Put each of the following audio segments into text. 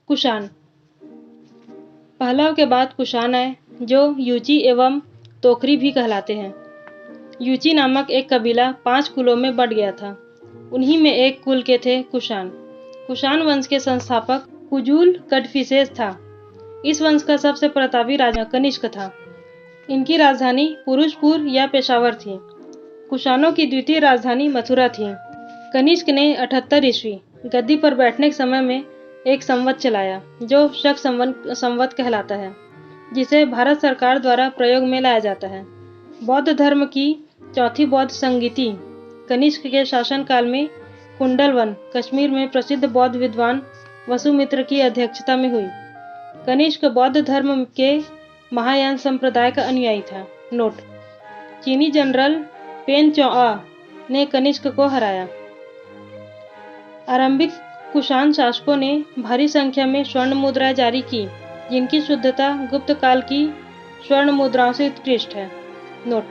कुषाण। पहलव के बाद कुषाण आए, जो युची एवं तोकरी भी कहलाते हैं। युची नामक एक कबीला 5 कुलों में बट गया था। उन्हीं में एक कुल के थे कुषाण। कुषाण वंश के संस्थापक कुजुल कदफिसेस था। इस वंश का सबसे प्रतापी राजा कनिष्क था। इनकी राजधानी पुरुषपुर या पेशावर थी। कुषाणों की द्वितीय राजधानी मथुरा थी। कनिष्क ने 78 ईस्वी गद्दी पर बैठने के समय में एक संवत चलाया, जो शक संवत कहलाता है, जिसे भारत सरकार द्वारा प्रयोग में लाया जाता है। बौद्ध धर्म की चौथी बौद्ध संगीति कनिष्क के शासनकाल में कुंडलवन, कश्मीर में प्रसिद्ध बौद्ध विद्वान वसुमित्र की अध्यक्षता में हुई। कनिष्क बौद्ध धर्म के महायान संप्रदाय का अनुयायी था। नोट: चीनी जनरल पेन चौआ ने कनिष्क को हराया। आरंभिक कुषाण शासकों ने भारी संख्या में स्वर्ण मुद्राएं जारी की, जिनकी शुद्धता गुप्त काल की स्वर्ण मुद्राओं से उत्कृष्ट है। नोट: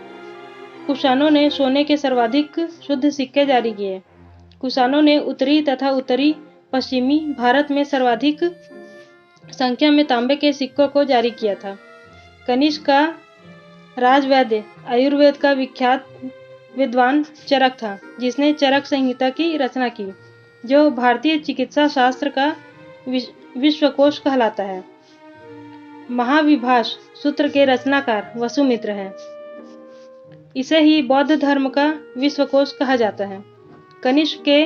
कुषाणों ने सोने के सर्वाधिक शुद्ध सिक्के जारी किए। कुषाणों ने उत्तरी तथा उत्तरी पश्चिमी भारत में सर्वाधिक संख्या में तांबे के सिक्कों को जारी किया था। कनिष्क का राजवैद्य आयुर्वेद का विख्यात विद्वान चरक था, जिसने चरक संहिता की रचना की, जो भारतीय चिकित्सा शास्त्र का विश्वकोश कहलाता है। महाविभाष सूत्र के रचनाकार वसुमित्र हैं। इसे ही बौद्ध धर्म का विश्वकोश कहा जाता है। कनिष्क के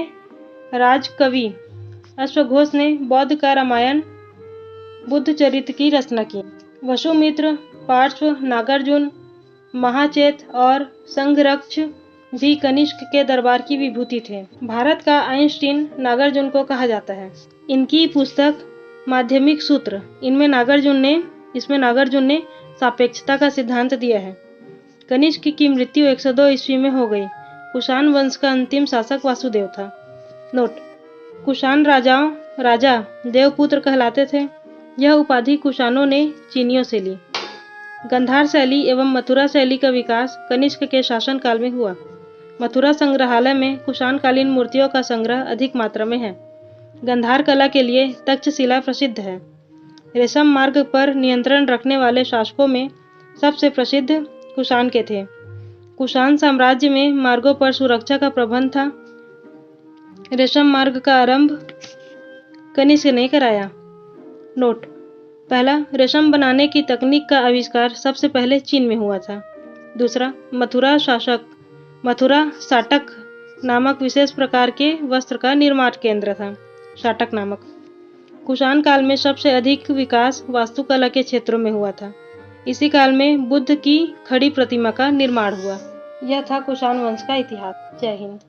राजकवि अश्वघोष ने बौद्ध का रामायण बुद्धचरित्र की रचना की। वसुमित्र, पार्श्व, नागार्जुन, महाचेत और संघरक्ष भी कनिष्क के दरबार की विभूति थे। भारत का आइंस्टीन नागार्जुन को कहा जाता है। इनकी पुस्तक माध्यमिक सूत्र, इसमें नागार्जुन ने सापेक्षता का सिद्धांत दिया है। कनिष्क की मृत्यु 102 ईस्वी में हो गई। कुषाण वंश का अंतिम शासक वासुदेव था। नोट: कुषाण राजा देवपुत्र कहलाते थे। यह उपाधि कुषाणों ने चीनियों से ली। गंधार शैली एवं मथुरा शैली का विकास कनिष्क के शासनकाल में हुआ। मथुरा संग्रहालय में कुषाणकालीन मूर्तियों का संग्रह अधिक मात्रा में है। गंधार कला के लिए तक्षशिला प्रसिद्ध है। रेशम मार्ग पर नियंत्रण रखने वाले शासकों में सबसे प्रसिद्ध कुषाण के थे। कुषाण साम्राज्य में मार्गों पर सुरक्षा का प्रबंध था। रेशम मार्ग का आरंभ कनिष्क ने कराया। नोट: पहला, रेशम बनाने की तकनीक का आविष्कार सबसे पहले चीन में हुआ था। दूसरा, मथुरा शाटक नामक विशेष प्रकार के वस्त्र का निर्माण केंद्र था। शाटक नामक। कुषाण काल में सबसे अधिक विकास वास्तुकला के क्षेत्रों में हुआ था। इसी काल में बुद्ध की खड़ी प्रतिमा का निर्माण हुआ। यह था कुषाण वंश का इतिहास। जय हिंद।